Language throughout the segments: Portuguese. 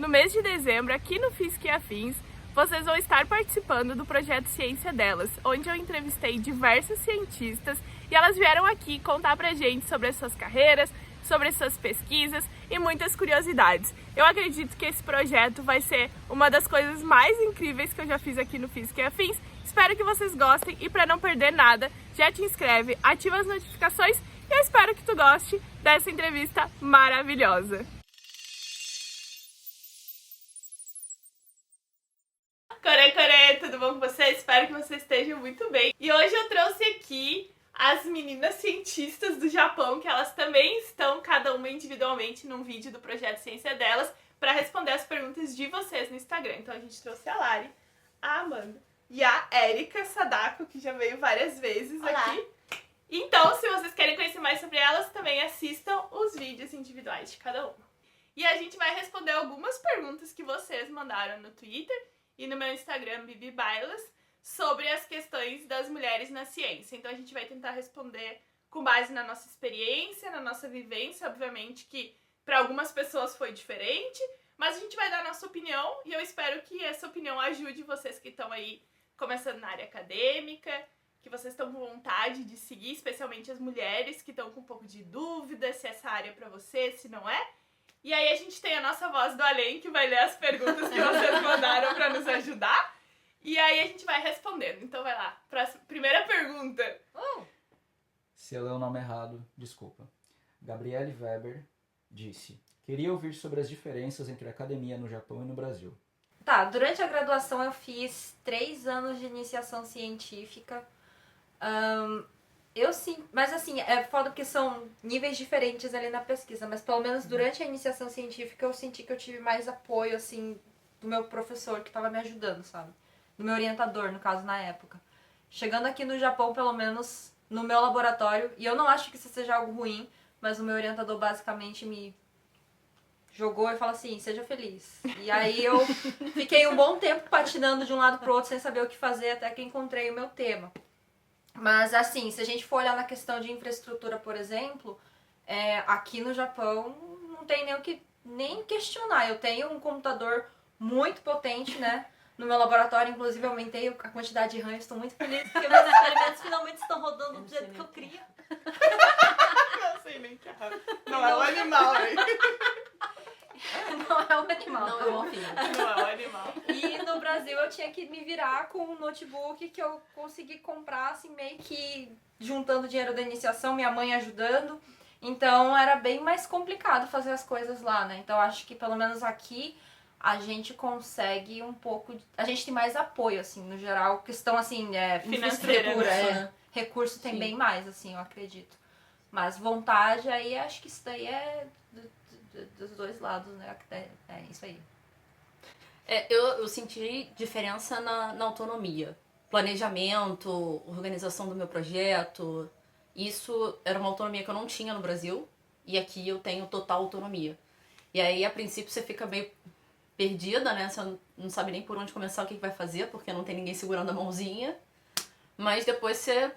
No mês de dezembro, aqui no Fisc e Afins, vocês vão estar participando do projeto Ciência Delas, onde eu entrevistei diversas cientistas e elas vieram aqui contar pra gente sobre as suas carreiras, sobre as suas pesquisas e muitas curiosidades. Eu acredito que esse projeto vai ser uma das coisas mais incríveis que eu já fiz aqui no Fisc e Afins. Espero que vocês gostem e para não perder nada, já te inscreve, ativa as notificações e eu espero que tu goste dessa entrevista maravilhosa. Core, tudo bom com vocês? Espero que vocês estejam muito bem. E hoje eu trouxe aqui as meninas cientistas do Japão, que elas também estão, cada uma individualmente, num vídeo do Projeto Ciência Delas, para responder as perguntas de vocês no Instagram. Então a gente trouxe a Lari, a Amanda e a Erika Sadako, que já veio várias vezes aqui. Então, se vocês querem conhecer mais sobre elas, também assistam os vídeos individuais de cada uma. E a gente vai responder algumas perguntas que vocês mandaram no Twitter e no meu Instagram, Bibi Bailas, sobre as questões das mulheres na ciência. Então a gente vai tentar responder com base na nossa experiência, na nossa vivência, obviamente que para algumas pessoas foi diferente, mas a gente vai dar a nossa opinião e eu espero que essa opinião ajude vocês que estão aí começando na área acadêmica, que vocês estão com vontade de seguir, especialmente as mulheres que estão com um pouco de dúvida se essa área é para você, se não é. E aí a gente tem a nossa voz do além que vai ler as perguntas que vocês mandaram para nos ajudar. E aí a gente vai respondendo. Então vai lá. Primeira pergunta. Se eu ler o nome errado, desculpa. Gabriele Weber disse: queria ouvir sobre as diferenças entre a academia no Japão e no Brasil. Tá, durante a graduação eu fiz 3 anos de iniciação científica. Eu sim, mas assim, é foda porque são níveis diferentes ali na pesquisa, mas pelo menos durante a iniciação científica eu senti que eu tive mais apoio, assim, do meu professor que tava me ajudando, sabe? Do meu orientador, no caso, na época. Chegando aqui no Japão, pelo menos no meu laboratório, e eu não acho que isso seja algo ruim, mas o meu orientador basicamente me jogou e falou assim, seja feliz. E aí eu fiquei um bom tempo patinando de um lado pro outro sem saber o que fazer, até que encontrei o meu tema. Mas assim, se a gente for olhar na questão de infraestrutura, por exemplo, aqui no Japão não tem nem o que nem questionar. Eu tenho um computador muito potente, né? No meu laboratório, inclusive, eu aumentei a quantidade de RAM. Estou muito feliz porque meus experimentos finalmente estão rodando do jeito que eu queria. Não sei nem que é. Não é o animal, hein? Não é um animal. Não é um filho. Não é o animal. E no Brasil eu tinha que me virar com um notebook que eu consegui comprar, assim, meio que juntando dinheiro da iniciação, minha mãe ajudando. Então era bem mais complicado fazer as coisas lá, né? Então acho que pelo menos aqui a gente consegue um pouco... A gente tem mais apoio, assim, no geral. Questão, assim, infraestrutura, né? recurso tem Sim. bem mais, assim, eu acredito. Mas vontade, aí acho que isso daí é dos dois lados, né? É isso aí. Eu senti diferença na autonomia. Planejamento, organização do meu projeto. Isso era uma autonomia que eu não tinha no Brasil. E aqui eu tenho total autonomia. E aí, a princípio, você fica meio perdida, né? Você não sabe nem por onde começar, o que vai fazer, porque não tem ninguém segurando a mãozinha. Mas depois você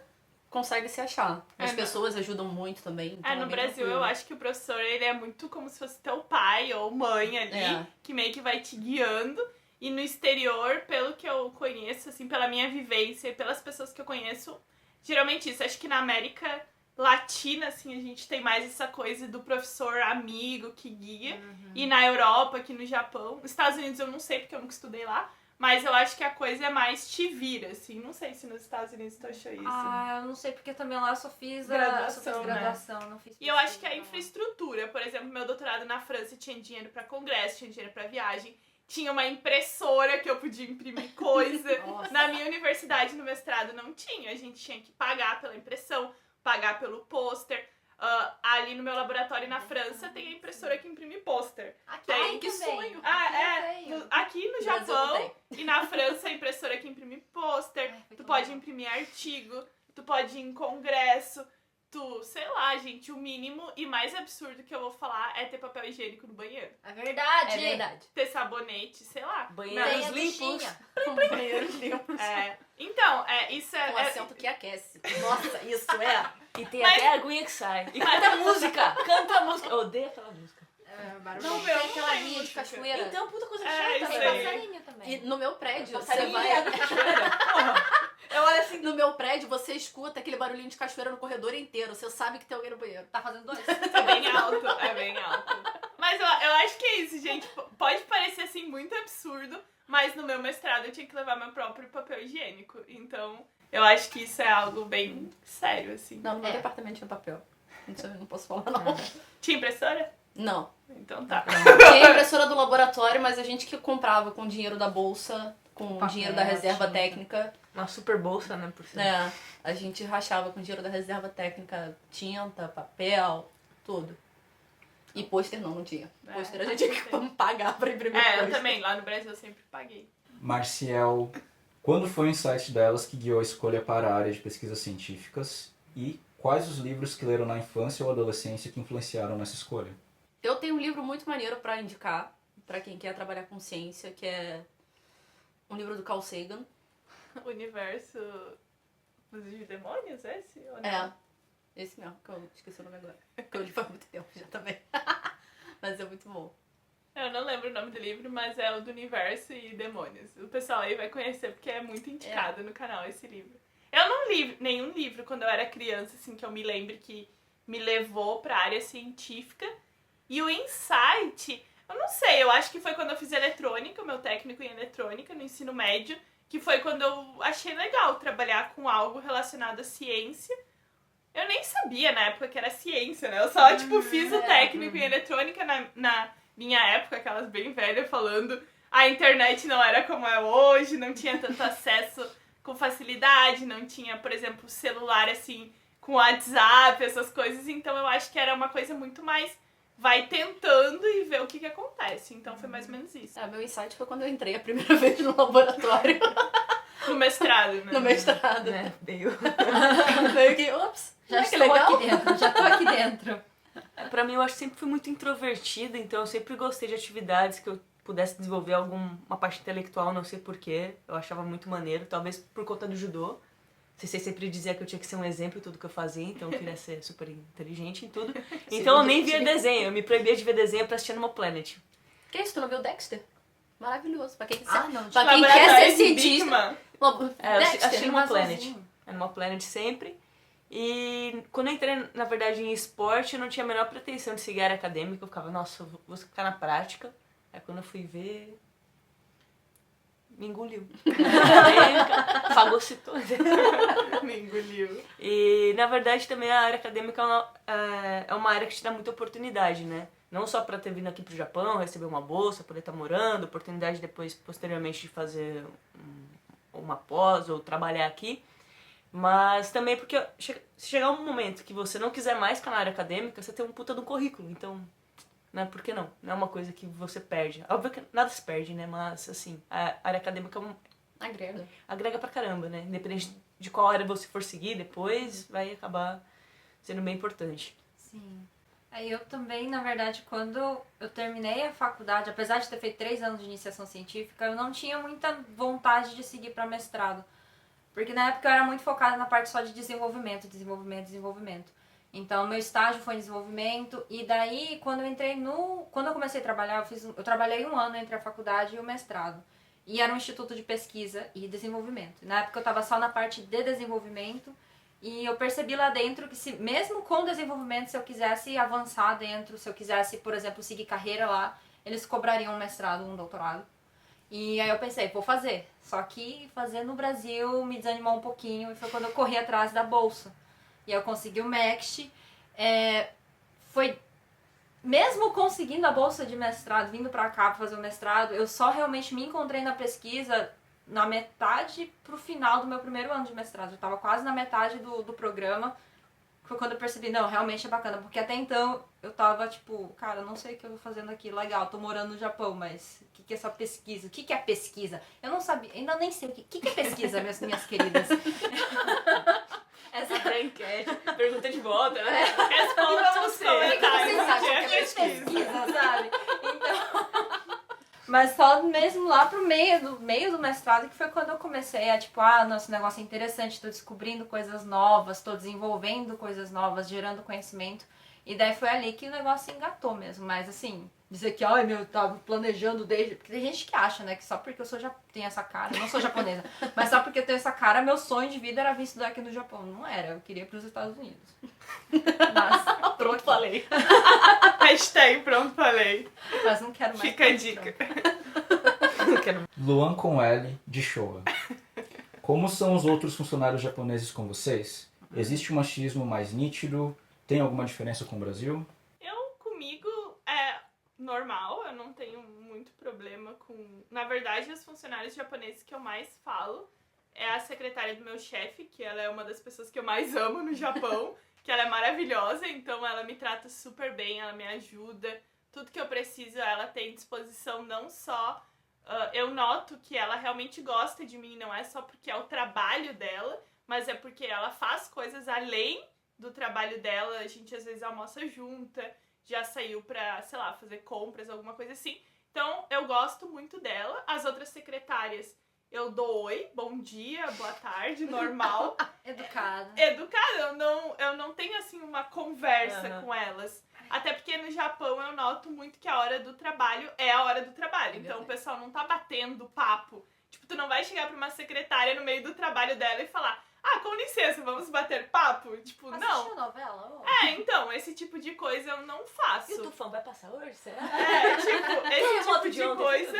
consegue se achar. As pessoas ajudam muito também. Então No bem Brasil tranquilo. eu acho que o professor ele é muito como se fosse teu pai ou mãe ali, que meio que vai te guiando. E no exterior, pelo que eu conheço, assim, pela minha vivência e pelas pessoas que eu conheço, geralmente isso. Acho que na América Latina, assim, a gente tem mais essa coisa do professor amigo que guia. E na Europa, aqui no Japão, nos Estados Unidos eu não sei porque eu nunca estudei lá. Mas eu acho que a coisa é mais te vira, assim. Não sei se nos Estados Unidos tu achou isso. Ah, eu não sei, porque também lá eu só fiz Graduação, graduação, não fiz E eu acho que a pesquisa, não. infraestrutura, por exemplo, meu doutorado na França tinha dinheiro pra congresso, tinha dinheiro pra viagem, tinha uma impressora que eu podia imprimir coisa. Nossa. Na minha universidade, no mestrado, não tinha. A gente tinha que pagar pela impressão, pagar pelo pôster. Ali no meu laboratório na França tem a impressora que imprime pôster. Aqui Tem. que sonho. Aqui no Brasil não Japão e na França a impressora que imprime pôster, tu pode imprimir artigo, tu pode ir em congresso, sei lá, gente, o mínimo e mais absurdo que eu vou falar é ter papel higiênico no banheiro. É verdade. É verdade. Ter sabonete, sei lá. Banheiros Tem a limpos. bichinha. Banheiros limpos. Então, isso Com é... assento que aquece. Nossa, isso é. E tem Mas- até a aguinha que sai. E canta música. Canta a música. Eu odeio aquela música. barulho. Não, Tem meu, aquela não é linha de música. cachoeira. Então, puta coisa É, chata, isso Tem aí. passarinho também. E no meu prédio, você Passarinho vai... é da cachoeira. Eu olho assim, No meu prédio, você escuta aquele barulhinho de cachoeira no corredor inteiro. Você sabe que tem alguém no banheiro. Tá fazendo 2? É bem alto, é bem alto. Mas eu acho que é isso, gente. Pode parecer, assim, muito absurdo, mas no meu mestrado eu tinha que levar meu próprio papel higiênico. Então, eu acho que isso é algo bem sério, assim. Não, no meu departamento tinha papel. Isso eu não posso falar, não. Tinha impressora? Não. Então tá. Tinha a impressora do laboratório, mas a gente que comprava com dinheiro da bolsa, com Papel, dinheiro da reserva tinta. técnica. uma super bolsa, né, por cima. É, a gente rachava com dinheiro da reserva técnica, tinta, papel, tudo. E pôster não tinha. Pôster a gente tinha que pagar pra imprimir É, eu pôster. também. Lá no Brasil eu sempre paguei. Marcial, quando foi o insight delas que guiou a escolha para a área de pesquisas científicas e quais os livros que leram na infância ou adolescência que influenciaram nessa escolha? Eu tenho um livro muito maneiro pra indicar, pra quem quer trabalhar com ciência, que é um livro do Carl Sagan. Universo dos demônios, esse? Ou não? É, esse mesmo, que eu esqueci o nome agora. Que eu li faz muito tempo já também. Mas é muito bom. Eu não lembro o nome do livro, mas é o do Universo e Demônios. O pessoal aí vai conhecer porque é muito indicado no canal esse livro. Eu não li nenhum livro quando eu era criança, assim, que eu me lembre que me levou pra área científica. E o insight, eu não sei, eu acho que foi quando eu fiz eletrônica, o meu técnico em eletrônica no ensino médio, que foi quando eu achei legal trabalhar com algo relacionado à ciência. Eu nem sabia na época que era ciência, né? Eu só, tipo, fiz o técnico em eletrônica na minha época, aquelas bem velhas, falando a internet não era como é hoje, não tinha tanto acesso com facilidade, não tinha, por exemplo, celular, assim, com WhatsApp, essas coisas. Então eu acho que era uma coisa muito mais vai tentando e ver o que acontece. Então foi mais ou menos isso. É, meu insight foi quando eu entrei a primeira vez no laboratório, No mestrado, né? no mestrado. Né, meio... Meio que, ops, Já que estou legal. aqui dentro, já tô aqui dentro. Pra mim, eu acho que sempre fui muito introvertida, então eu sempre gostei de atividades que eu pudesse desenvolver uma parte intelectual, não sei porquê. Eu achava muito maneiro, talvez por conta do judô. Você sempre dizia que eu tinha que ser um exemplo em tudo que eu fazia, então eu queria ser super inteligente em tudo. Então eu nem via desenho, eu me proibia de ver desenho pra assistir Animal Planet. Que isso, tu não viu Dexter? Maravilhoso. Pra quem, não, pra quem quer Laboratório ser de cientista. Bigman. É, eu Dexter, assisti Animal Planet. azulzinho. Animal Planet sempre. E quando eu entrei, na verdade, em esporte, eu não tinha a menor pretensão de seguir a área acadêmica. Eu ficava, nossa, eu vou ficar na prática. Aí quando eu fui ver, me engoliu. Fagocitou. Me engoliu. E, na verdade, também a área acadêmica é uma área que te dá muita oportunidade, né? Não só para ter vindo aqui pro Japão, receber uma bolsa, poder estar morando, oportunidade depois, posteriormente, de fazer uma pós ou trabalhar aqui. Mas também porque se chegar um momento que você não quiser mais ficar na área acadêmica, você tem um puta do currículo. Então, né, por que não? Não é uma coisa que você perde. Óbvio que nada se perde, né? Mas, assim, a área acadêmica Agrega. agrega pra caramba, né? Independente de qual área você for seguir depois, vai acabar sendo bem importante. Sim. Aí eu também, na verdade, quando eu terminei a faculdade, apesar de ter feito 3 anos de iniciação científica, eu não tinha muita vontade de seguir para mestrado. Porque na época eu era muito focada na parte só de desenvolvimento. Então, meu estágio foi em desenvolvimento. E daí, quando eu comecei a trabalhar, eu trabalhei 1 ano entre a faculdade e o mestrado. E era um instituto de pesquisa e desenvolvimento. Na época eu estava só na parte de desenvolvimento. E eu percebi lá dentro que mesmo com desenvolvimento, se eu quisesse avançar dentro, se eu quisesse, por exemplo, seguir carreira lá, eles cobrariam um mestrado, um doutorado. E aí eu pensei, vou fazer. Só que fazer no Brasil me desanimou um pouquinho e foi quando eu corri atrás da bolsa. E eu consegui o MEXT. Foi... Mesmo conseguindo a bolsa de mestrado, vindo pra cá pra fazer o mestrado, eu só realmente me encontrei na pesquisa na metade pro final do meu primeiro ano de mestrado. Eu tava quase na metade do programa. Foi quando eu percebi, não, realmente é bacana. Porque até então eu tava tipo, cara, eu não sei o que eu tô fazendo aqui. Legal, tô morando no Japão, mas o que é essa pesquisa? O que é pesquisa? Eu não sabia, ainda nem sei o que é pesquisa, minhas queridas. Essa enquete, pergunta de volta, né? Responda nos O que comentários. vocês acham o que é pesquisa, sabe? Então... Mas só mesmo lá pro meio do mestrado que foi quando eu comecei a tipo, nosso negócio é interessante, tô descobrindo coisas novas, tô desenvolvendo coisas novas, gerando conhecimento. E daí foi ali que o negócio engatou mesmo. Mas assim, dizer que, ai meu, eu tava planejando desde... Porque tem gente que acha, né, que só porque eu tenho essa cara, eu não sou japonesa, mas só porque eu tenho essa cara, meu sonho de vida era vir estudar aqui no Japão. Não era, eu queria ir pros Estados Unidos. Mas, Pronto, falei. Hashtag pronto, falei. mas não quero mais. Fica a dica. Luan com L, de Showa. Como são os outros funcionários japoneses com vocês? Existe um machismo mais nítido? Tem alguma diferença com o Brasil? Comigo é normal, eu não tenho muito problema com... Na verdade, os funcionários japoneses que eu mais falo é a secretária do meu chefe, que ela é uma das pessoas que eu mais amo no Japão, que ela é maravilhosa, então ela me trata super bem, ela me ajuda, tudo que eu preciso ela tem disposição, não só... eu noto que ela realmente gosta de mim, não é só porque é o trabalho dela, mas é porque ela faz coisas além do trabalho dela, a gente às vezes almoça junta, já saiu pra, sei lá, fazer compras, alguma coisa assim. Então, eu gosto muito dela. As outras secretárias, eu dou oi, bom dia, boa tarde, normal. Educada. Educada, eu não tenho, assim, uma conversa com elas. Até porque no Japão eu noto muito que a hora do trabalho é a hora do trabalho. Então, o pessoal não tá batendo papo. Tipo, tu não vai chegar pra uma secretária no meio do trabalho dela e falar... Ah, com licença, vamos bater papo? Tipo, não. Assistiu novela? Então, esse tipo de coisa eu não faço. E o tufão vai passar hoje, será? Tipo, esse tipo de ontem. coisa...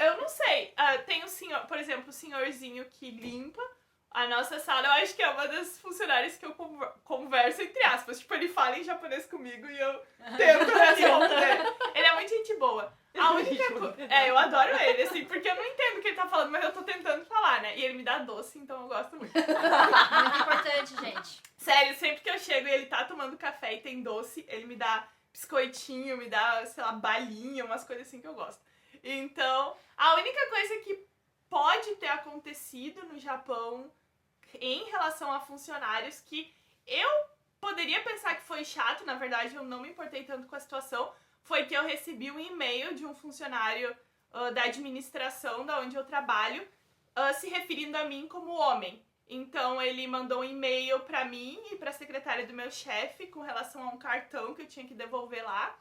eu não sei. Tem o senhor, por exemplo, o senhorzinho que limpa a nossa sala. Eu acho que é uma das funcionárias que eu converso, entre aspas. Tipo, ele fala em japonês comigo e eu tento responder. Ele é muito gente boa. A única coisa... eu adoro ele, assim, porque eu não entendo o que ele tá falando, mas eu tô tentando falar, né? E ele me dá doce, então eu gosto muito. Muito importante, gente. Sério, sempre que eu chego e ele tá tomando café e tem doce, ele me dá biscoitinho, me dá, sei lá, balinha, umas coisas assim que eu gosto. Então, a única coisa que pode ter acontecido no Japão em relação a funcionários que eu poderia pensar que foi chato, na verdade eu não me importei tanto com a situação, foi que eu recebi um e-mail de um funcionário da administração da onde eu trabalho se referindo a mim como homem. Então ele mandou um e-mail pra mim e pra secretária do meu chefe com relação a um cartão que eu tinha que devolver lá.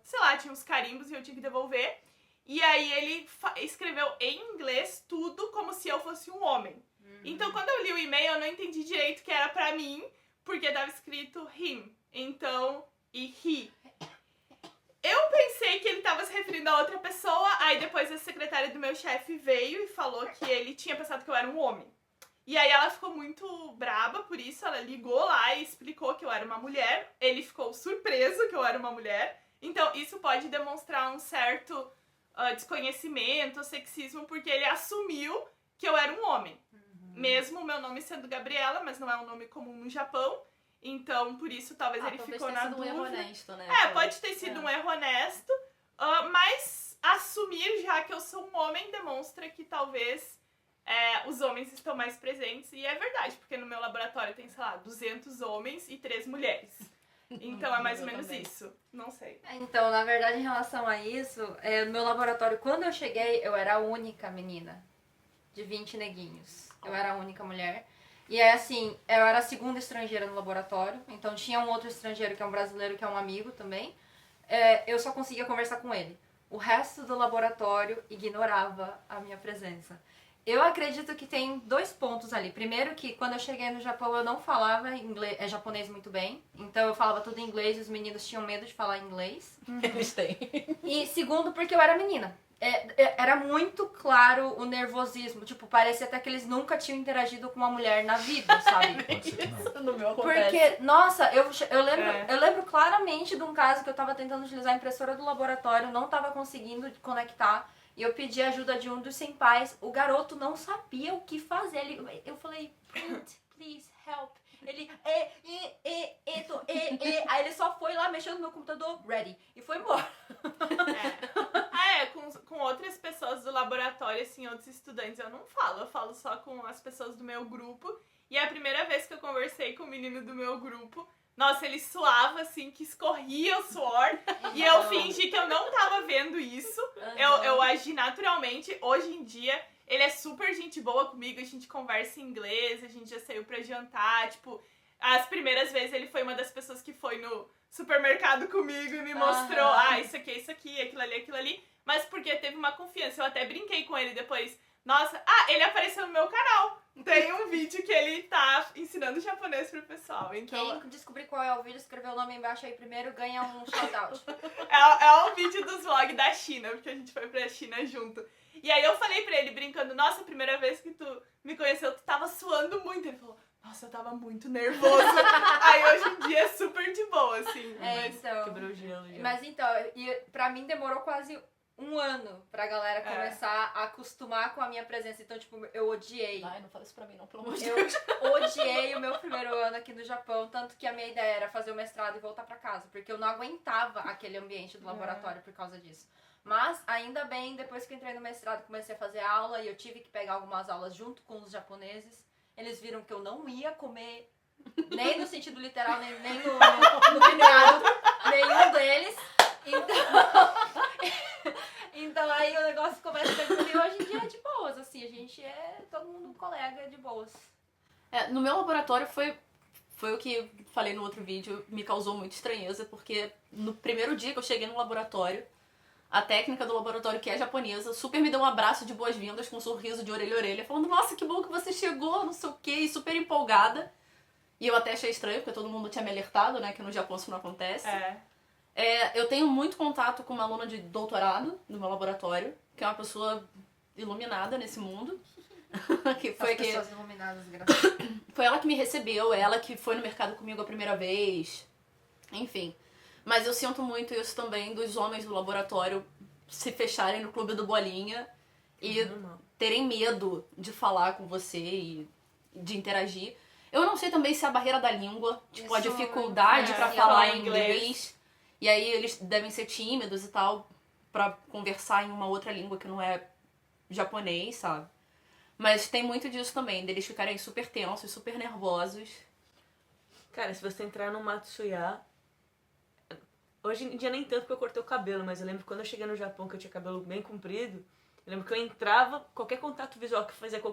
Sei lá, tinha uns carimbos e eu tinha que devolver. E aí ele escreveu em inglês tudo como se eu fosse um homem. Então quando eu li o e-mail eu não entendi direito que era pra mim, porque tava escrito him. Então, e he. Eu pensei que ele tava se referindo a outra pessoa, aí depois a secretária do meu chefe veio e falou que ele tinha pensado que eu era um homem. E aí ela ficou muito braba por isso, ela ligou lá e explicou que eu era uma mulher, ele ficou surpreso que eu era uma mulher, então isso pode demonstrar um certo desconhecimento, sexismo, porque ele assumiu que eu era um homem. Mesmo o meu nome sendo Gabriela, mas não é um nome comum no Japão. Então, por isso, talvez ele ficou na dúvida. Um erro honesto, né? Pode ter sido um erro honesto, mas assumir já que eu sou um homem demonstra que talvez os homens estão mais presentes. E é verdade, porque no meu laboratório tem, sei lá, 200 homens e 3 mulheres. Então é mais ou menos isso. Não sei. Então, na verdade, em relação a isso, no meu laboratório, quando eu cheguei, eu era a única menina de 20 neguinhos. Eu era a única mulher. E é assim, eu era a segunda estrangeira no laboratório, então tinha um outro estrangeiro que é um brasileiro, que é um amigo também. Eu só conseguia conversar com ele. O resto do laboratório ignorava a minha presença. Eu acredito que tem 2 pontos ali. Primeiro que quando eu cheguei no Japão eu não falava japonês muito bem, então eu falava tudo em inglês e os meninos tinham medo de falar inglês. Eles têm. E segundo porque eu era menina. Era muito claro o nervosismo. Tipo, parecia até que eles nunca tinham interagido com uma mulher na vida, sabe? Pode ser que não. Isso no meu acontece. Porque, nossa, eu lembro claramente de um caso que eu tava tentando utilizar a impressora do laboratório, não tava conseguindo conectar, e eu pedi ajuda de um dos senpais. O garoto não sabia o que fazer. Eu falei, please, help. Ele, aí ele só foi lá mexendo no meu computador, ready, e foi embora. Com outras pessoas do laboratório, assim, outros estudantes, eu não falo. Eu falo só com as pessoas do meu grupo. E a primeira vez que eu conversei com o menino do meu grupo, nossa, ele suava, assim, que escorria o suor. E eu fingi que eu não tava vendo isso. Eu agi naturalmente. Hoje em dia, ele é super gente boa comigo. A gente conversa em inglês, a gente já saiu pra jantar, tipo... As primeiras vezes ele foi uma das pessoas que foi no supermercado comigo e me mostrou, isso aqui, aquilo ali. Mas porque teve uma confiança. Eu até brinquei com ele depois. Nossa, ele apareceu no meu canal. Tem um vídeo que ele tá ensinando japonês pro pessoal. Então, Quem descobrir qual é o vídeo, escrever o nome embaixo aí primeiro, ganha um shout-out. é o vídeo dos vlogs da China, porque a gente foi pra China junto. E aí eu falei pra ele, brincando, nossa, a primeira vez que tu me conheceu, tu tava suando muito. Ele falou, nossa, eu tava muito nervoso. Aí hoje em dia é super de boa, assim. Então. Quebrou o gelo já. Mas então, pra mim demorou quase um ano pra galera começar a acostumar com a minha presença. Então, tipo, eu odiei. Ai, não fala isso pra mim não, pelo amor de Deus. Eu odiei o meu primeiro ano aqui no Japão, tanto que a minha ideia era fazer o mestrado e voltar pra casa, porque eu não aguentava aquele ambiente do laboratório por causa disso. Mas, ainda bem, depois que eu entrei no mestrado, comecei a fazer aula e eu tive que pegar algumas aulas junto com os japoneses. Eles viram que eu não ia comer, nem no sentido literal, nem no figurado, nenhum deles. Então aí o negócio começa a ser e hoje em dia é de boas, assim, a gente é todo mundo colega de boas. No meu laboratório foi o que falei no outro vídeo, me causou muita estranheza, porque no primeiro dia que eu cheguei no laboratório, a técnica do laboratório, que é japonesa, super me deu um abraço de boas-vindas, com um sorriso de orelha a orelha, falando, nossa, que bom que você chegou, não sei o quê, e super empolgada. E eu até achei estranho, porque todo mundo tinha me alertado, né, que no Japão isso não acontece. Eu tenho muito contato com uma aluna de doutorado no meu laboratório, que é uma pessoa iluminada nesse mundo. que foi pessoas iluminadas, graças a Deus. Foi ela que me recebeu, ela que foi no mercado comigo a primeira vez. Enfim. Mas eu sinto muito isso também dos homens do laboratório se fecharem no clube do Bolinha e terem medo de falar com você e de interagir. Eu não sei também se é a barreira da língua, tipo, a dificuldade pra falar inglês. E aí eles devem ser tímidos e tal pra conversar em uma outra língua que não é japonês, sabe? Mas tem muito disso também, deles ficarem super tensos, super nervosos. Cara, se você entrar no Matsuya... Hoje em dia nem tanto porque eu cortei o cabelo, mas eu lembro quando eu cheguei no Japão, que eu tinha cabelo bem comprido, eu lembro que eu entrava, qualquer contato visual que fazia com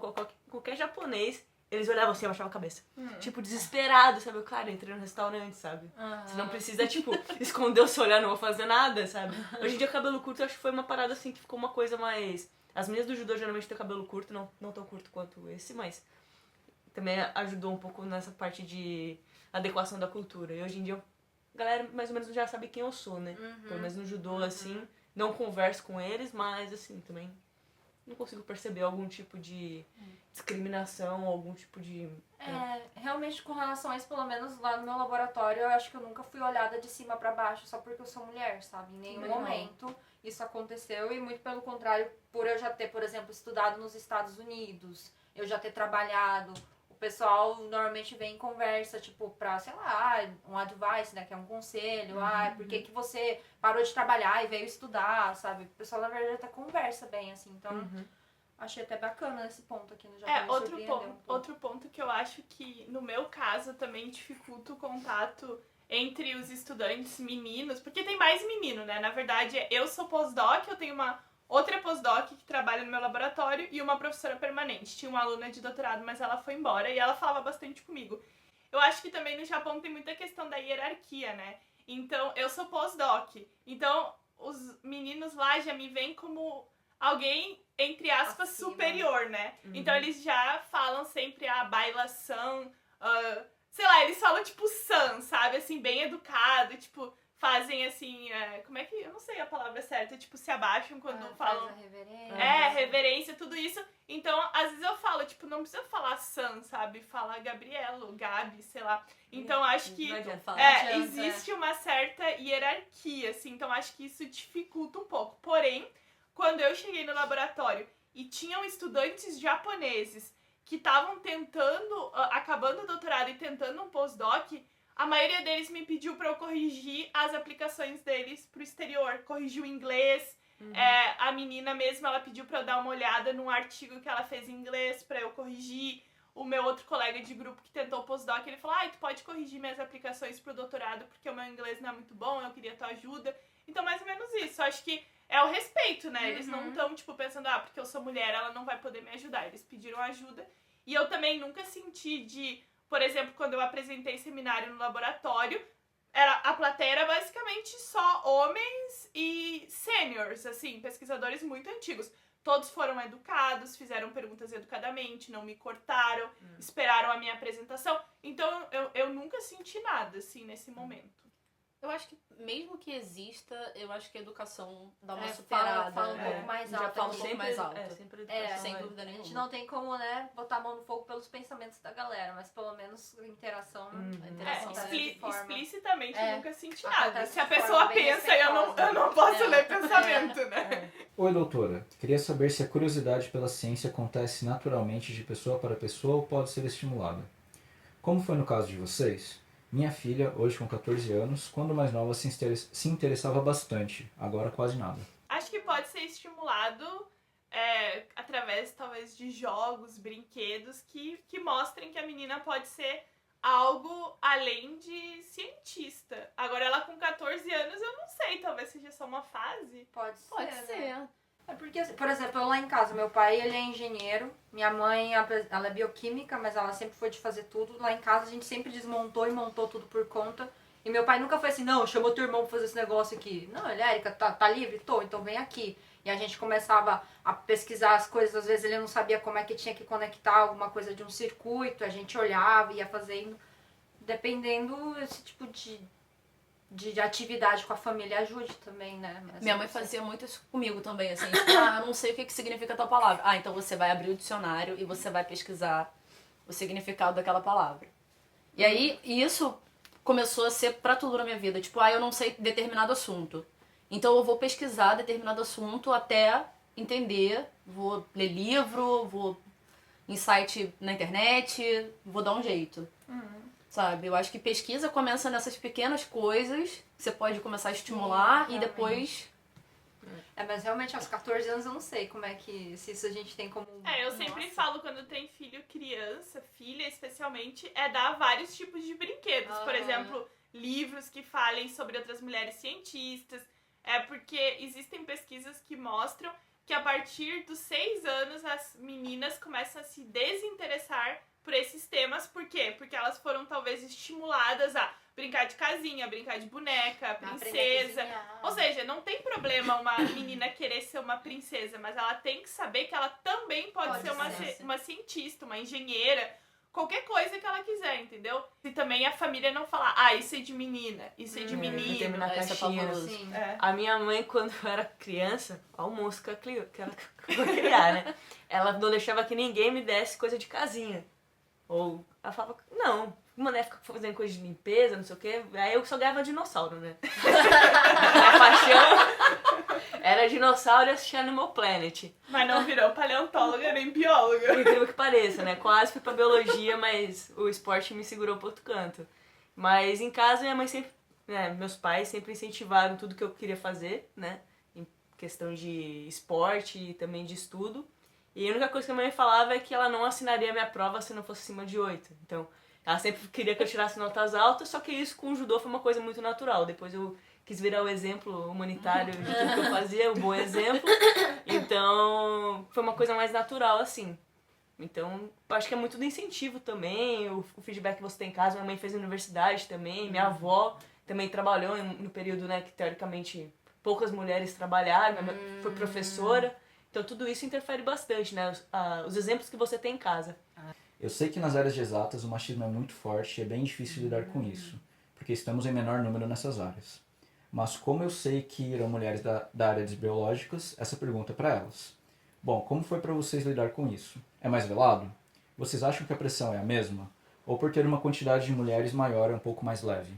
qualquer japonês, eles olhavam assim e abaixavam a cabeça. Tipo, desesperado, sabe? Cara, eu entrei no restaurante, sabe? Você não precisa, tipo, esconder o seu olhar, não vou fazer nada, sabe? Hoje em dia, cabelo curto, eu acho que foi uma parada assim que ficou uma coisa mais... As meninas do judô geralmente têm cabelo curto, não tão curto quanto esse, mas também ajudou um pouco nessa parte de adequação da cultura. E hoje em dia, a galera mais ou menos já sabe quem eu sou, né? Pelo menos no judô, assim, não converso com eles, mas, assim, também não consigo perceber algum tipo de discriminação, algum tipo de... Realmente com relação a isso, pelo menos lá no meu laboratório, eu acho que eu nunca fui olhada de cima pra baixo só porque eu sou mulher, sabe? Em nenhum momento isso aconteceu e muito pelo contrário, por eu já ter, por exemplo, estudado nos Estados Unidos, eu já ter trabalhado, o pessoal normalmente vem em conversa, tipo, pra, sei lá, um advice, né, que é um conselho, por que você parou de trabalhar e veio estudar, sabe? O pessoal, na verdade, até conversa bem, assim, então... Achei até bacana esse ponto aqui no Japão. Outro ponto que eu acho que, no meu caso, também dificulta o contato entre os estudantes meninos, porque tem mais menino, né? Na verdade, eu sou pós-doc, eu tenho uma outra pós-doc que trabalha no meu laboratório e uma professora permanente. Tinha uma aluna de doutorado, mas ela foi embora e ela falava bastante comigo. Eu acho que também no Japão tem muita questão da hierarquia, né? Então, eu sou pós-doc. Então, os meninos lá já me veem como alguém, entre aspas, acima, superior, né? Então eles já falam sempre a bailação, sei lá, eles falam tipo san, sabe? Assim, bem educado, tipo, fazem assim, como é que, eu não sei a palavra certa, tipo, se abaixam quando falam. Faz a reverência. Reverência, tudo isso. Então, às vezes eu falo, tipo, não precisa falar san, sabe? Fala Gabriela, Gabi, sei lá. Então, acho que existe uma certa hierarquia, assim, então acho que isso dificulta um pouco. Porém, quando eu cheguei no laboratório e tinham estudantes japoneses que estavam acabando o doutorado e tentando um pós-doc, a maioria deles me pediu para eu corrigir as aplicações deles pro exterior, corrigir o inglês. A menina mesmo, ela pediu para eu dar uma olhada num artigo que ela fez em inglês para eu corrigir. O meu outro colega de grupo que tentou o pós-doc, ele falou, tu pode corrigir minhas aplicações pro doutorado porque o meu inglês não é muito bom, eu queria tua ajuda. Então, mais ou menos isso. Acho que é o respeito, né? Eles não estão, tipo, pensando, porque eu sou mulher, ela não vai poder me ajudar. Eles pediram ajuda. E eu também nunca senti de por exemplo, quando eu apresentei seminário no laboratório, a plateia era basicamente só homens e seniors, assim, pesquisadores muito antigos. Todos foram educados, fizeram perguntas educadamente, não me cortaram, esperaram a minha apresentação. Então, eu nunca senti nada, assim, nesse momento. Eu acho que, mesmo que exista, eu acho que a educação dá uma superada. Fala um pouco mais já alto. fala um aqui. pouco mais alto. Sempre a educação sem é- dúvida A nenhuma. gente não tem como, né, botar a mão no fogo pelos pensamentos da galera, mas pelo menos a interação tá de forma... Explicitamente eu nunca senti nada. Acontece Se a de forma pessoa bem pensa, eu respeitosa. não posso É. ler pensamento, né? Oi, doutora. Queria saber se a curiosidade pela ciência acontece naturalmente de pessoa para pessoa ou pode ser estimulada. Como foi no caso de vocês? Minha filha, hoje com 14 anos, quando mais nova se interessava bastante, agora quase nada. Acho que pode ser estimulado através, talvez, de jogos, brinquedos que mostrem que a menina pode ser algo além de cientista. Agora, ela com 14 anos, eu não sei, talvez seja só uma fase. Pode ser, Pode né? ser. É porque, por exemplo, eu lá em casa, meu pai, ele é engenheiro, minha mãe, ela é bioquímica, mas ela sempre foi de fazer tudo. Lá em casa a gente sempre desmontou e montou tudo por conta. E meu pai nunca foi assim, não, chamou teu irmão pra fazer esse negócio aqui. Não, ele, Érica, tá livre? Tô, então vem aqui. E a gente começava a pesquisar as coisas, às vezes ele não sabia como é que tinha que conectar alguma coisa de um circuito, a gente olhava, ia fazendo, dependendo esse tipo de atividade com a família ajude também, né? Mas Minha mãe fazia muito isso comigo também, assim, tipo, eu não sei o que significa tal palavra. Ah, então você vai abrir o dicionário e você vai pesquisar o significado daquela palavra. E aí, isso começou a ser pra tudo na minha vida. Tipo, eu não sei determinado assunto. Então eu vou pesquisar determinado assunto até entender. Vou ler livro, vou em site na internet, vou dar um jeito. Sabe? Eu acho que pesquisa começa nessas pequenas coisas que você pode começar a estimular e depois... mas realmente aos 14 anos eu não sei como é que, se isso a gente tem como... Eu sempre falo quando tem filho, criança, filha especialmente, dar vários tipos de brinquedos. Por exemplo, livros que falem sobre outras mulheres cientistas. Porque existem pesquisas que mostram que a partir dos 6 anos as meninas começam a se desinteressar por esses temas. Por quê? Porque elas foram talvez estimuladas a brincar de casinha, brincar de boneca, princesa. Ou seja, não tem problema uma menina querer ser uma princesa, mas ela tem que saber que ela também pode ser uma cientista, uma engenheira, qualquer coisa que ela quiser, entendeu? E também a família não falar, isso é de menina, isso é de menino. terminar a Isso é caixinha. fabuloso. Sim. A minha mãe, quando eu era criança, olha o moço que ela vai criar, né? Ela não deixava que ninguém me desse coisa de casinha. Ou ela falava, não, mané fica fazendo coisa de limpeza, não sei o quê. Aí eu só ganhava dinossauro, né? Minha paixão era dinossauro e assistir Animal Planet. Mas não virou paleontóloga nem bióloga. Por incrível que pareça, né? Quase fui pra biologia, mas o esporte me segurou pro outro canto. Mas em casa, minha mãe sempre, né, meus pais sempre incentivaram tudo que eu queria fazer, né? Em questão de esporte e também de estudo. E a única coisa que a minha mãe falava é que ela não assinaria a minha prova se não fosse acima de 8. Então, ela sempre queria que eu tirasse notas altas, só que isso com o judô foi uma coisa muito natural. Depois eu quis virar o exemplo humanitário de tudo que eu fazia, o bom exemplo. Então, foi uma coisa mais natural, assim. Então, acho que é muito do incentivo também, o feedback que você tem em casa. Minha mãe fez universidade também, minha avó também trabalhou no período, né, que teoricamente poucas mulheres trabalharam, minha mãe foi professora. Então, tudo isso interfere bastante, né, os exemplos que você tem em casa. Eu sei que nas áreas de exatas o machismo é muito forte e é bem difícil lidar com isso, porque estamos em menor número nessas áreas. Mas como eu sei que irão mulheres da área de biológicas, essa pergunta é para elas. Bom, como foi para vocês lidar com isso? É mais velado? Vocês acham que a pressão é a mesma? Ou por ter uma quantidade de mulheres maior é um pouco mais leve?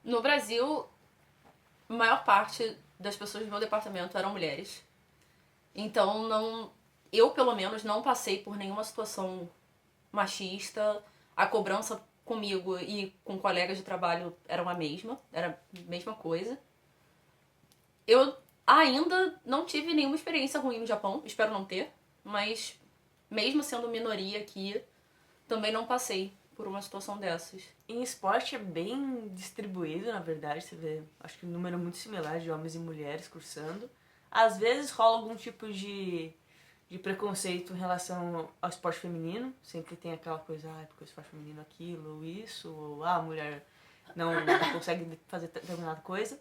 No Brasil, a maior parte das pessoas do meu departamento eram mulheres. Então, eu pelo menos não passei por nenhuma situação machista. A cobrança comigo e com colegas de trabalho era a mesma coisa. Eu ainda não tive nenhuma experiência ruim no Japão, espero não ter, mas mesmo sendo minoria aqui, também não passei por uma situação dessas. Em esporte é bem distribuído, na verdade, você vê, acho que um número muito similar de homens e mulheres cursando. Às vezes rola algum tipo de de preconceito em relação ao esporte feminino. Sempre tem aquela coisa, porque o esporte feminino aquilo ou isso, ou a mulher não consegue fazer determinada coisa.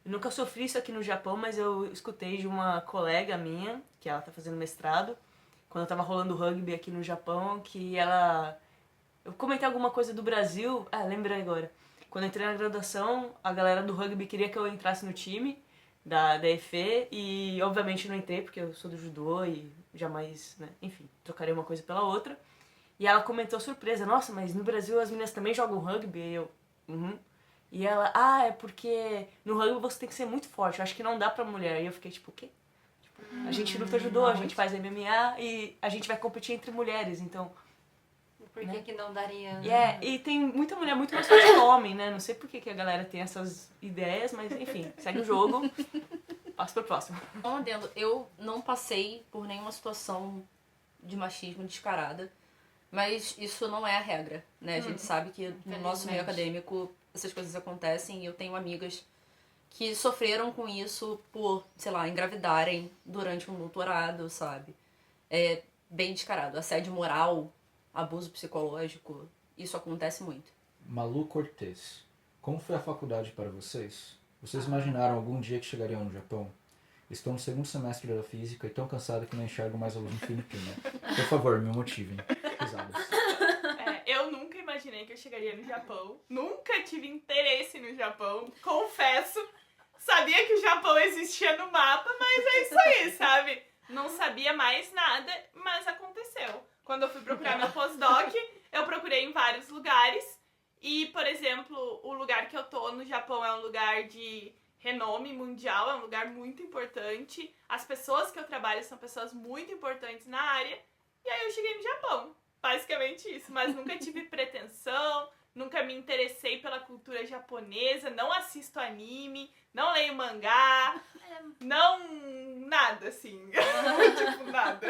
Eu nunca sofri isso aqui no Japão, mas eu escutei de uma colega minha, que ela tá fazendo mestrado, quando eu tava rolando rugby aqui no Japão, que ela... Eu comentei alguma coisa do Brasil, lembrei agora. Quando eu entrei na graduação, a galera do rugby queria que eu entrasse no time da EFE e obviamente não entrei porque eu sou do judô e jamais, né, enfim, trocaria uma coisa pela outra. E ela comentou surpresa, nossa, mas no Brasil as meninas também jogam rugby? E eu, E ela, é porque no rugby você tem que ser muito forte, eu acho que não dá pra mulher. E eu fiquei tipo, o quê? Tipo, a gente luta judô, a gente faz MMA e a gente vai competir entre mulheres, então... Por que que não daria... E tem muita mulher muito mais forte que homem, né? Não sei por que a galera tem essas ideias, mas enfim, segue o jogo. Passa pro próximo. Um adendo, eu não passei por nenhuma situação de machismo descarada, mas isso não é a regra, né? A gente sabe que no nosso meio acadêmico essas coisas acontecem e eu tenho amigas que sofreram com isso por, sei lá, engravidarem durante um doutorado, sabe? É bem descarado. Assédio moral, abuso psicológico, isso acontece muito. Malu Cortez, como foi a faculdade para vocês? Vocês imaginaram algum dia que chegariam no Japão? Estou no segundo semestre da física e tão cansado que não enxergo mais a luz infinita. Por favor, me motivem. Risadas. Eu nunca imaginei que eu chegaria no Japão. Nunca tive interesse no Japão, confesso. Sabia que o Japão existia no mapa, mas é isso aí, sabe? Não sabia mais nada, mas aconteceu. Quando eu fui procurar meu pós-doc, eu procurei em vários lugares. E, por exemplo, o lugar que eu tô no Japão é um lugar de renome mundial, é um lugar muito importante. As pessoas que eu trabalho são pessoas muito importantes na área. E aí eu cheguei no Japão. Basicamente isso. Mas nunca tive pretensão, nunca me interessei pela cultura japonesa, não assisto anime, não leio mangá, não... nada, assim. Tipo, nada.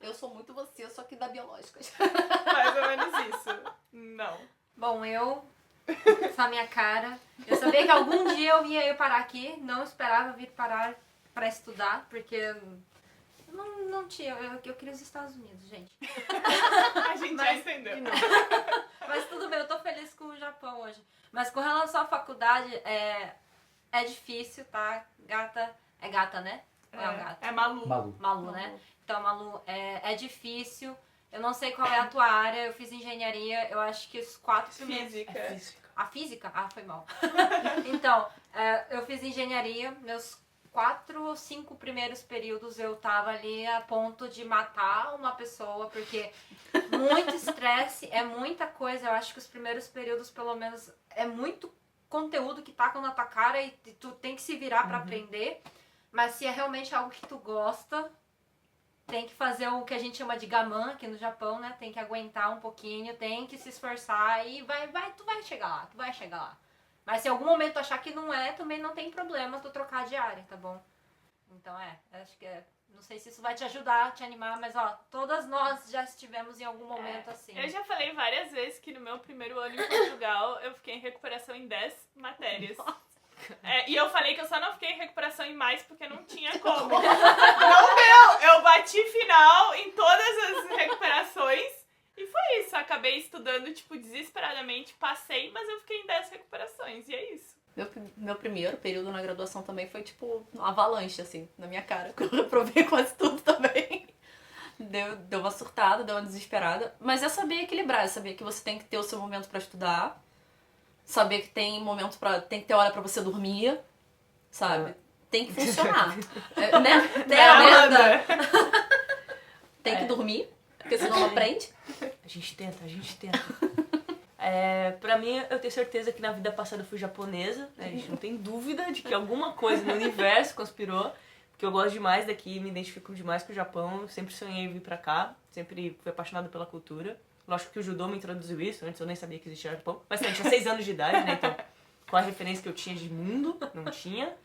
Eu sou muito você, só que da biológicas. Mais ou menos isso. Não. Bom, essa minha cara, eu sabia que algum dia eu ia parar aqui, não esperava vir parar pra estudar, porque não tinha, eu queria os Estados Unidos, gente. A gente já entendeu. Mas tudo bem, eu tô feliz com o Japão hoje. Mas com relação à faculdade, é difícil, tá? Gata, é gata, né? Ou é um gato? É Malu. Malu, né? Então, Malu, é difícil. Eu não sei qual é a tua área, eu fiz engenharia, eu acho que os 4 primeiros... Física. A física? Foi mal. Então, eu fiz engenharia, meus 4 ou 5 primeiros períodos eu tava ali a ponto de matar uma pessoa, porque muito estresse, é muita coisa. Eu acho que os primeiros períodos, pelo menos, é muito conteúdo que tacam na tua cara e tu tem que se virar pra aprender. Mas se é realmente algo que tu gosta, tem que fazer o que a gente chama de gaman aqui no Japão, né? Tem que aguentar um pouquinho, tem que se esforçar e tu vai chegar lá. Mas se em algum momento tu achar que não também não tem problema tu trocar de área, tá bom? Então acho que não sei se isso vai te ajudar, te animar, mas todas nós já estivemos em algum momento assim. Eu já falei várias vezes que no meu primeiro ano em Portugal eu fiquei em recuperação em 10 matérias. E eu falei que eu só não fiquei em recuperação em mais porque não tinha como. Não deu! Eu bati final em todas as recuperações e foi isso. Acabei estudando, desesperadamente, passei, mas eu fiquei em 10 recuperações e é isso. Meu primeiro período na graduação também foi uma avalanche, assim, na minha cara. Eu reprovei quase tudo também. Deu uma surtada, deu uma desesperada. Mas é saber equilibrar, é saber que você tem que ter o seu momento pra estudar. Saber que tem tem que ter hora pra você dormir, sabe? Tem que funcionar. Né, Amanda? Tem que dormir, porque senão não aprende. A gente tenta. Pra mim, eu tenho certeza que na vida passada eu fui japonesa, né? A gente não tem dúvida de que alguma coisa no universo conspirou, porque eu gosto demais daqui, me identifico demais com o Japão, sempre sonhei em vir pra cá, sempre fui apaixonada pela cultura. Lógico que o judô me introduziu isso, antes eu nem sabia que existia Japão. Mas eu tinha 6 anos de idade, né? Então, qual a referência que eu tinha de mundo? Não tinha.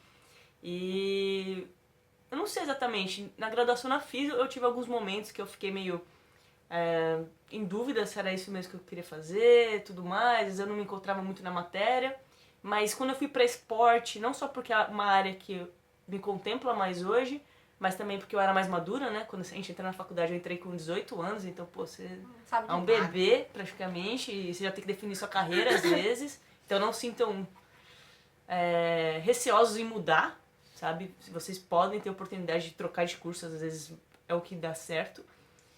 E eu não sei exatamente. Na graduação na FIS eu tive alguns momentos que eu fiquei meio em dúvida se era isso mesmo que eu queria fazer e tudo mais. Às vezes eu não me encontrava muito na matéria. Mas quando eu fui pra esporte, não só porque é uma área que me contempla mais hoje, mas também porque eu era mais madura, né? Quando a gente entra na faculdade, eu entrei com 18 anos, então, pô, você Sabe é um de nada. bebê, praticamente, e você já tem que definir sua carreira, às vezes. Então, não sintam receosos em mudar, sabe? Vocês podem ter oportunidade de trocar de curso, às vezes é o que dá certo.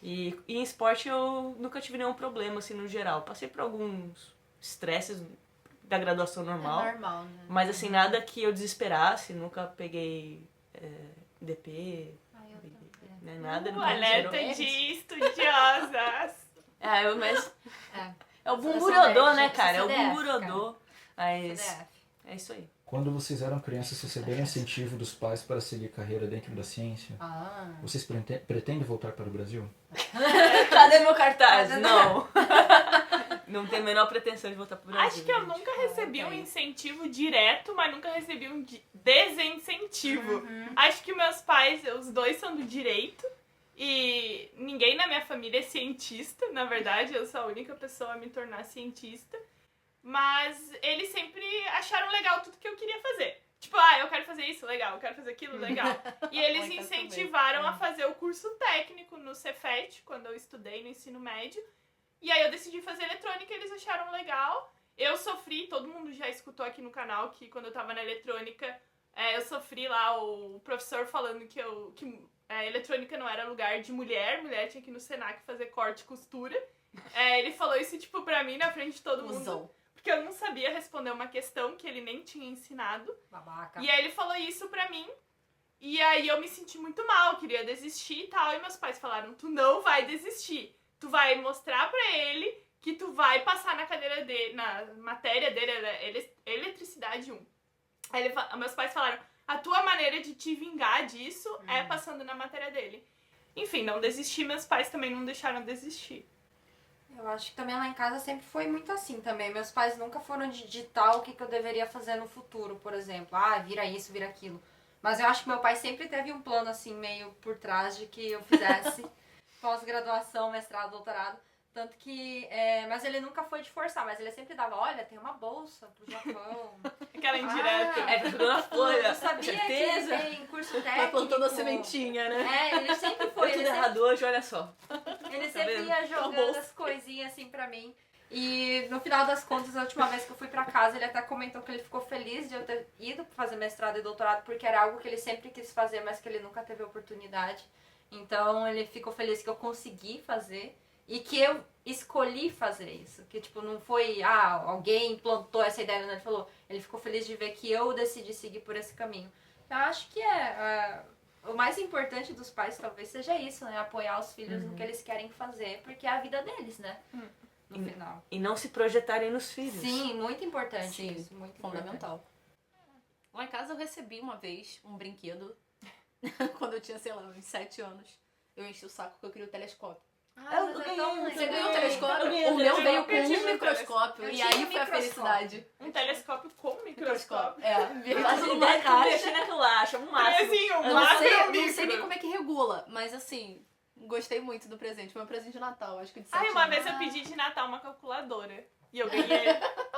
E em esporte eu nunca tive nenhum problema, assim, no geral. Passei por alguns estresses da graduação normal. É normal, né? Mas, assim, nada que eu desesperasse. Nunca peguei DP, né, nada. nunca me Alerta gerou. de estudiosas. Mas... É. É o Eu sou bumburodô, CDF, né, gente, cara? É o CDF, bumburodô. Mas CDF. é isso aí. Quando vocês eram crianças, receberam incentivo dos pais para seguir carreira dentro da ciência? Vocês pretendem voltar para o Brasil? Cadê meu cartaz? Cadê- Não. Não tenho a menor pretensão de voltar pro Brasil. Acho que eu gente. nunca recebi um incentivo direto, mas nunca recebi um desincentivo. Acho que meus pais, os dois são do direito. E ninguém na minha família é cientista, na verdade, eu sou a única pessoa a me tornar cientista. Mas eles sempre acharam legal tudo que eu queria fazer. Tipo, eu quero fazer isso, legal, eu quero fazer aquilo, legal. E eles Então, incentivaram a fazer o curso técnico no Cefet, quando eu estudei no ensino médio. E aí eu decidi fazer eletrônica e eles acharam legal. Eu sofri, todo mundo já escutou aqui no canal que quando eu tava na eletrônica, eu sofri lá o professor falando que eletrônica não era lugar de mulher tinha que ir no Senac fazer corte e costura. Ele falou isso, tipo, pra mim, na frente de todo mundo. Cusão. Porque eu não sabia responder uma questão que ele nem tinha ensinado. Babaca. E aí ele falou isso pra mim. E aí eu me senti muito mal, queria desistir e tal. E meus pais falaram, tu não vai desistir. Tu vai mostrar pra ele que tu vai passar na cadeira dele, na matéria dele, eletricidade 1. Aí meus pais falaram, a tua maneira de te vingar disso é passando na matéria dele. Enfim, não desisti, meus pais também não deixaram desistir. Eu acho que também lá em casa sempre foi muito assim também. Meus pais nunca foram de ditar o que eu deveria fazer no futuro, por exemplo. Vira isso, vira aquilo. Mas eu acho que meu pai sempre teve um plano assim, meio por trás de que eu fizesse pós-graduação, mestrado, doutorado. Tanto que... mas ele nunca foi de forçar, mas ele sempre dava, olha, tem uma bolsa pro Japão. Aquela indireta. Tá jogando a folha. Eu sabia Certeza? que ele tem curso técnico. Vai plantando a sementinha, né? Ele sempre foi. Foi tudo Ele sempre errado hoje, olha só. Ele Tá sempre vendo? ia Uma jogando bolsa. as coisinhas assim pra mim. E no final das contas, a última vez que eu fui pra casa, ele até comentou que ele ficou feliz de eu ter ido fazer mestrado e doutorado, porque era algo que ele sempre quis fazer, mas que ele nunca teve oportunidade. Então ele ficou feliz que eu consegui fazer e que eu escolhi fazer isso. Que tipo, não foi, alguém plantou essa ideia, não, ele falou. Ele ficou feliz de ver que eu decidi seguir por esse caminho. Eu acho que o mais importante dos pais talvez seja isso, né? Apoiar os filhos no que eles querem fazer, porque é a vida deles, né? No final. E não se projetarem nos filhos. Sim, muito importante Sim, isso. Muito importante. Fundamental. Lá em casa eu recebi uma vez um brinquedo, quando eu tinha, sei lá, uns 7 anos. Eu enchi o saco porque eu queria o telescópio. Mas é tão Você legal. ganhou o telescópio? Eu ganhei o O meu telescópio. veio com Eu tive um um microscópio. Eu E tinha aí um foi a microscópio. felicidade. Um telescópio com microscópio. Veio Faz numa ideia de como caixa. mexer naquilo lá, acha um máximo. Trezinho, Eu não macro sei, não micro. sei nem como é que regula, mas assim, gostei muito do presente. Meu presente de Natal, acho que de 7 Aí uma anos. vez eu pedi de Natal uma calculadora. E eu ganhei.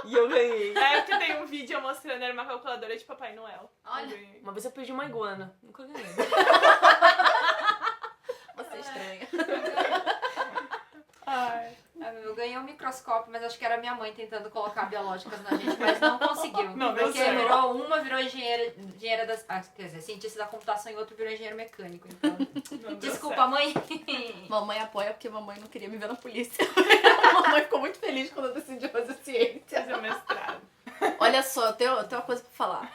E eu ganhei. Porque tem um vídeo eu mostrando, era uma calculadora de Papai Noel. Olha. Eu ganhei. Uma vez eu pedi uma iguana. Nunca ganhei. Você é estranha. Ai. Eu ganhei um microscópio, mas acho que era minha mãe tentando colocar biológicas na gente, mas não conseguiu. Não deu porque certo. virou engenheira das... quer dizer, cientista da computação e outro virou engenheiro mecânico. Então, Não deu desculpa, mãe. Mamãe apoia porque mamãe não queria me ver na polícia. Mamãe ficou muito feliz quando eu decidi fazer ciência. Fazer mestrado. Olha só, eu tenho uma coisa pra falar.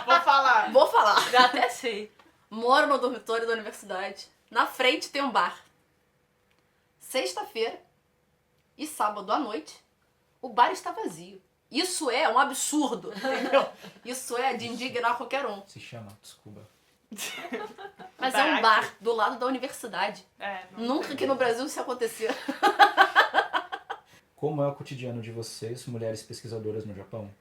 Vou falar. Vou falar. Já até sei. Moro no dormitório da universidade. Na frente tem um bar. Sexta-feira e sábado à noite, o bar está vazio. Isso é um absurdo, entendeu? Isso é de indignar qualquer um. Se chama, desculpa. Mas é um bar do lado da universidade. Não Nunca aqui no Brasil isso acontecia. Como é o cotidiano de vocês, mulheres pesquisadoras no Japão?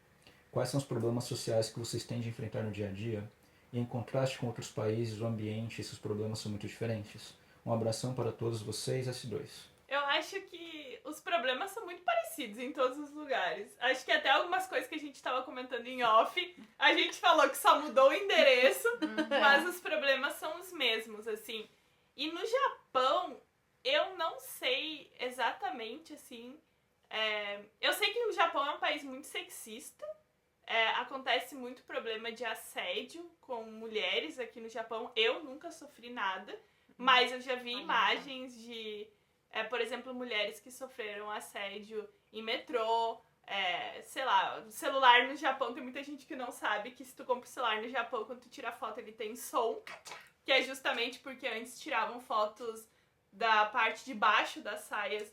Quais são os problemas sociais que vocês têm de enfrentar no dia a dia? E em contraste com outros países, o ambiente e esses problemas são muito diferentes. Um abração para todos vocês, S2. Eu acho que os problemas são muito parecidos em todos os lugares. Acho que até algumas coisas que a gente tava comentando em off, a gente falou que só mudou o endereço, mas os problemas são os mesmos, assim. E no Japão, eu não sei exatamente, assim... eu sei que o Japão é um país muito sexista. Acontece muito problema de assédio com mulheres aqui no Japão. Eu nunca sofri nada, mas eu já vi imagens de, por exemplo, mulheres que sofreram assédio em metrô. Sei lá, celular no Japão, tem muita gente que não sabe que se tu compra o celular no Japão, quando tu tira foto ele tem som, que é justamente porque antes tiravam fotos da parte de baixo das saias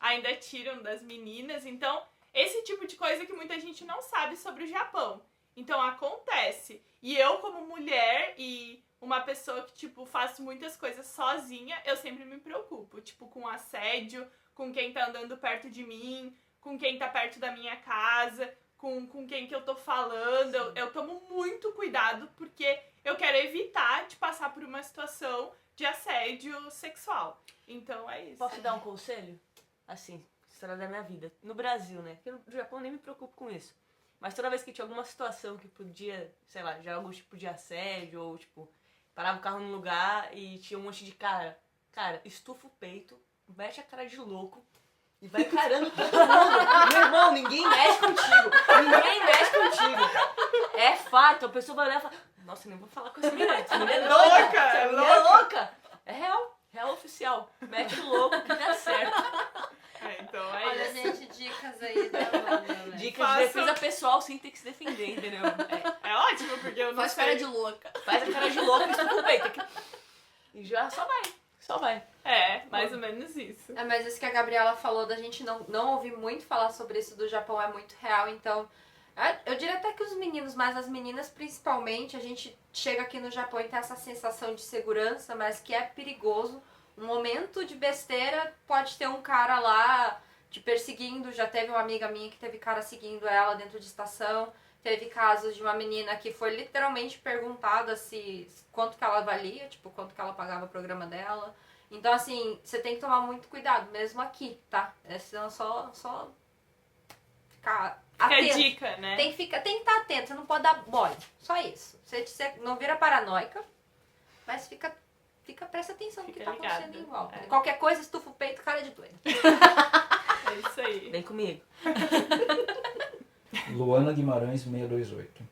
ainda tiram das meninas. Então, esse tipo de coisa que muita gente não sabe sobre o Japão. Então, acontece. E eu, como mulher e uma pessoa que, tipo, faço muitas coisas sozinha, eu sempre me preocupo. Tipo, com assédio, com quem tá andando perto de mim, com quem tá perto da minha casa, com quem que eu tô falando. Eu tomo muito cuidado porque eu quero evitar de passar por uma situação de assédio sexual. Então, é isso. Posso dar um conselho? Assim, história da minha vida. No Brasil, né? Porque no Japão eu nem me preocupo com isso. Mas toda vez que tinha alguma situação que podia, sei lá, já algum tipo de assédio, ou tipo, parava o carro num lugar e tinha um monte de cara. Cara, estufa o peito, mete a cara de louco e vai encarando todo mundo. Meu irmão, ninguém mexe contigo. Ninguém mexe contigo. É fato, a pessoa vai olhar e fala, nossa, nem vou falar com essa menina. Essa menina é louca. Essa menina é louca. É real. Real oficial. Mete o louco que dá certo. Então Olha, isso. gente, dicas aí da Amanda, né? Dicas de defesa pessoal sem ter que se defender, entendeu? É ótimo, porque eu não Faz sei. cara de louca. Faz a cara de louco e estufa o peito. E já só vai. Só vai. Mais ou menos isso. Mas isso que a Gabriela falou da gente não ouvir muito falar sobre isso do Japão é muito real, então... Eu diria até que os meninos, mas as meninas principalmente, a gente chega aqui no Japão e tem essa sensação de segurança, mas que é perigoso. Um momento de besteira, pode ter um cara lá te perseguindo. Já teve uma amiga minha que teve cara seguindo ela dentro de estação. Teve casos de uma menina que foi literalmente perguntada quanto que ela valia, tipo, quanto que ela pagava o programa dela. Então, assim, você tem que tomar muito cuidado, mesmo aqui, tá? Senão só ficar Fica a atento. dica, né? Tem que estar atento, você não pode dar mole. Só isso. Você não vira paranoica, mas presta atenção no que tá ligada. acontecendo em volta. Qualquer coisa, estufa o peito, cara de doido. É isso aí. Vem comigo. Luana Guimarães 628.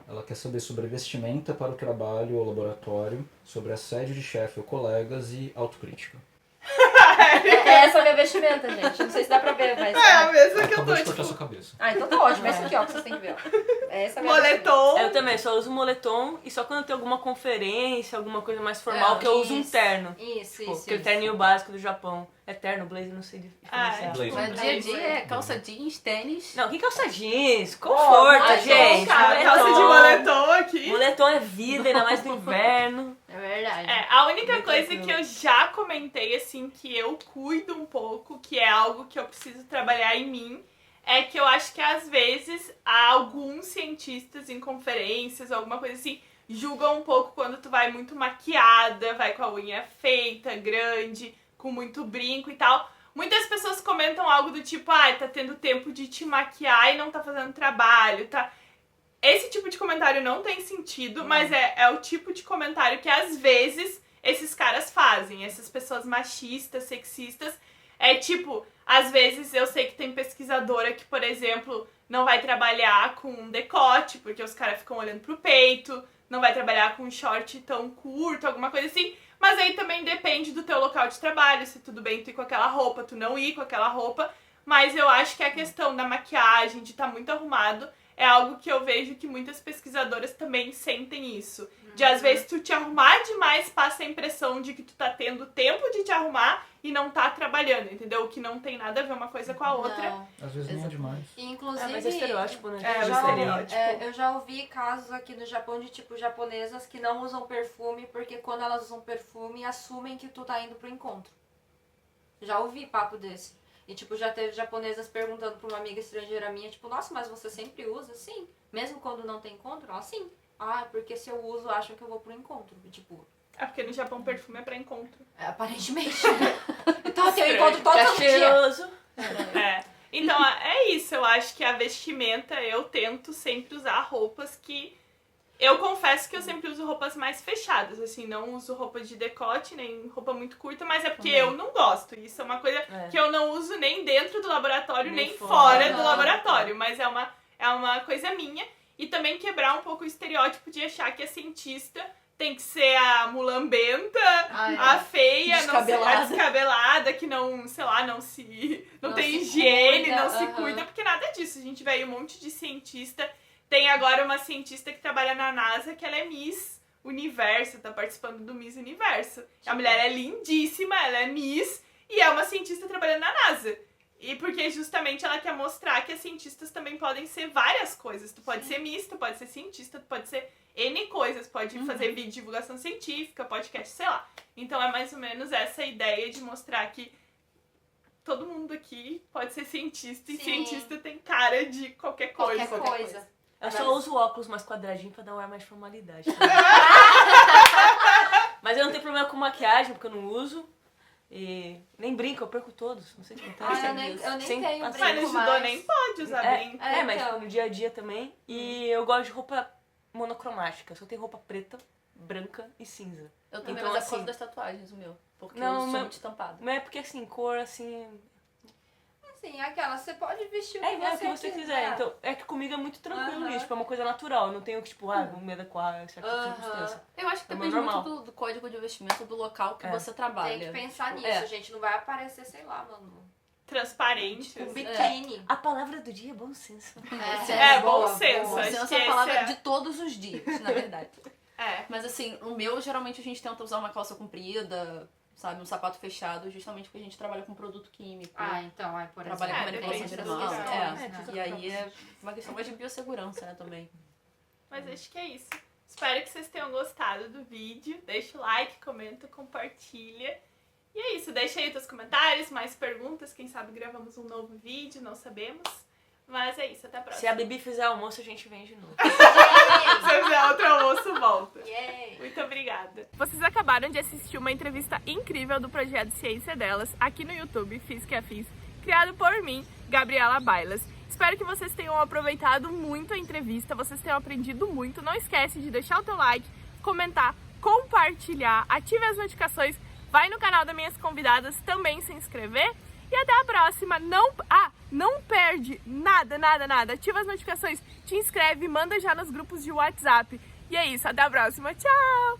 Ela quer saber sobre vestimenta para o trabalho ou laboratório, sobre assédio de chefe ou colegas e autocrítica. Essa é a minha vestimenta, gente. Não sei se dá pra ver, mas... É a mesma que eu Acabou tô, de cortar tipo, sua cabeça. Então tá ótimo. Essa aqui, ó, que vocês têm que ver. Ó. Essa é a minha vestimenta. moletom. Eu também, só uso moletom e só quando tem alguma conferência, alguma coisa mais formal, que eu uso um Isso. terno. Isso, Tipo, isso. aquele terninho básico do Japão. É terno, blazer, não sei diferenciar. Blazer. Mas dia a dia é calça jeans, tênis. Não, que calça jeans? Conforto, moletom, gente. Cara, calça de moletom aqui. Moletom é vida, ainda mais no inverno. É verdade. A única Bem coisa tranquilo. que eu já comentei, assim, que eu cuido um pouco, que é algo que eu preciso trabalhar em mim, é que eu acho que às vezes há alguns cientistas em conferências, alguma coisa assim, julgam um pouco quando tu vai muito maquiada, vai com a unha feita, grande, com muito brinco e tal. Muitas pessoas comentam algo do tipo, tá tendo tempo de te maquiar e não tá fazendo trabalho, tá? Esse tipo de comentário não tem sentido, mas é o tipo de comentário que às vezes esses caras fazem, essas pessoas machistas, sexistas. É tipo, às vezes eu sei que tem pesquisadora que, por exemplo, não vai trabalhar com um decote, porque os caras ficam olhando pro peito, não vai trabalhar com um short tão curto, alguma coisa assim. Mas aí também depende do teu local de trabalho, se tudo bem tu ir com aquela roupa, tu não ir com aquela roupa. Mas eu acho que a questão da maquiagem, de estar muito arrumado, é algo que eu vejo que muitas pesquisadoras também sentem isso. De às vezes tu te arrumar demais passa a impressão de que tu tá tendo tempo de te arrumar e não tá trabalhando, entendeu? O que não tem nada a ver uma coisa com a outra. Não. Às vezes nem é demais. E, inclusive, Mas é estereótipo, né? É, eu o já, estereótipo. eu já ouvi casos aqui no Japão de, tipo, japonesas que não usam perfume porque quando elas usam perfume, assumem que tu tá indo pro encontro. Já ouvi papo desse. E, tipo, já teve japonesas perguntando pra uma amiga estrangeira minha, tipo, nossa, mas você sempre usa? Sim. Mesmo quando não tem encontro? Ela, sim. Porque se eu uso, acham que eu vou pro encontro. E, tipo, É porque no Japão perfume é pra encontro. Aparentemente. Então assim, eu encontro todos É os dias. cheiroso. É. Então, é isso. Eu acho que a vestimenta, eu tento sempre usar roupas que... Eu confesso que eu sempre uso roupas mais fechadas, assim, não uso roupa de decote, nem roupa muito curta, mas é porque eu não gosto. Isso é uma coisa que eu não uso nem dentro do laboratório, nem fora do laboratório, mas é uma coisa minha. E também quebrar um pouco o estereótipo de achar que a cientista tem que ser a mulambenta, a feia, não sei, a descabelada, que não, sei lá, não tem higiene, não se cuida, porque nada disso. A gente vê aí um monte de cientista. Tem agora uma cientista que trabalha na NASA, que ela é Miss Universo, tá participando do Miss Universo. A mulher é lindíssima, ela é Miss, e é uma cientista trabalhando na NASA. E porque justamente ela quer mostrar que as cientistas também podem ser várias coisas. Tu pode ser Miss, tu pode ser cientista, tu pode ser N coisas. Pode fazer vídeo de divulgação científica, podcast, sei lá. Então é mais ou menos essa ideia de mostrar que todo mundo aqui pode ser cientista, e cientista tem cara de qualquer coisa. Qualquer coisa. Eu só uso óculos mais quadradinho pra dar um ar mais formalidade. Mas eu não tenho problema com maquiagem, porque eu não uso. E nem brinco, eu perco todos. Não sei o que acontece. Eu nem tenho brinco. Mas no judô nem pode usar brinco. Mas então. tipo, no dia a dia também. E eu gosto de roupa monocromática. Só tenho roupa preta, branca e cinza. Eu também, Então, mas é por assim, causa das tatuagens, o meu. Porque não, eu sou mas- muito estampada. Mas é porque assim, cor assim. Assim, aquela, você pode vestir o É, que é o que você quiser. Então, é que comigo é muito tranquilo isso. Tipo, é uma coisa natural. Eu não tenho que, tipo, vou me adequar a certa circunstância. Eu acho que É depende normal. muito do código de vestimenta do local que você trabalha. Tem que pensar nisso, É. gente. Não vai aparecer, sei lá, mano. Transparente. Um biquíni. A palavra do dia é bom senso. Bom senso. boa. Acho Senso que é a palavra esse é- de todos os dias, na verdade. É. Mas assim, o meu, geralmente a gente tenta usar uma calça comprida, sabe, um sapato fechado, justamente porque a gente trabalha com produto químico. Então, por exemplo. Trabalha com depende manipulação de das mão. questões, E aí é uma questão mais de biossegurança, né, também. Mas acho que é isso. Espero que vocês tenham gostado do vídeo. Deixa o like, comenta, compartilha. E é isso. Deixa aí os teus comentários, mais perguntas. Quem sabe gravamos um novo vídeo, não sabemos. Mas é isso, até a próxima. Se a Bibi fizer almoço, a gente vem de novo. Se você fizer outro almoço, volta. Yay! Muito obrigada. Vocês acabaram de assistir uma entrevista incrível do projeto Ciência Delas aqui no YouTube, Fiz que Fiz, criado por mim, Gabriela Bailas. Espero que vocês tenham aproveitado muito a entrevista, vocês tenham aprendido muito. Não esquece de deixar o teu like, comentar, compartilhar, ative as notificações, vai no canal das minhas convidadas também se inscrever. E até a próxima. Não perde nada. Ativa as notificações, te inscreve, manda já nos grupos de WhatsApp. E é isso, até a próxima. Tchau!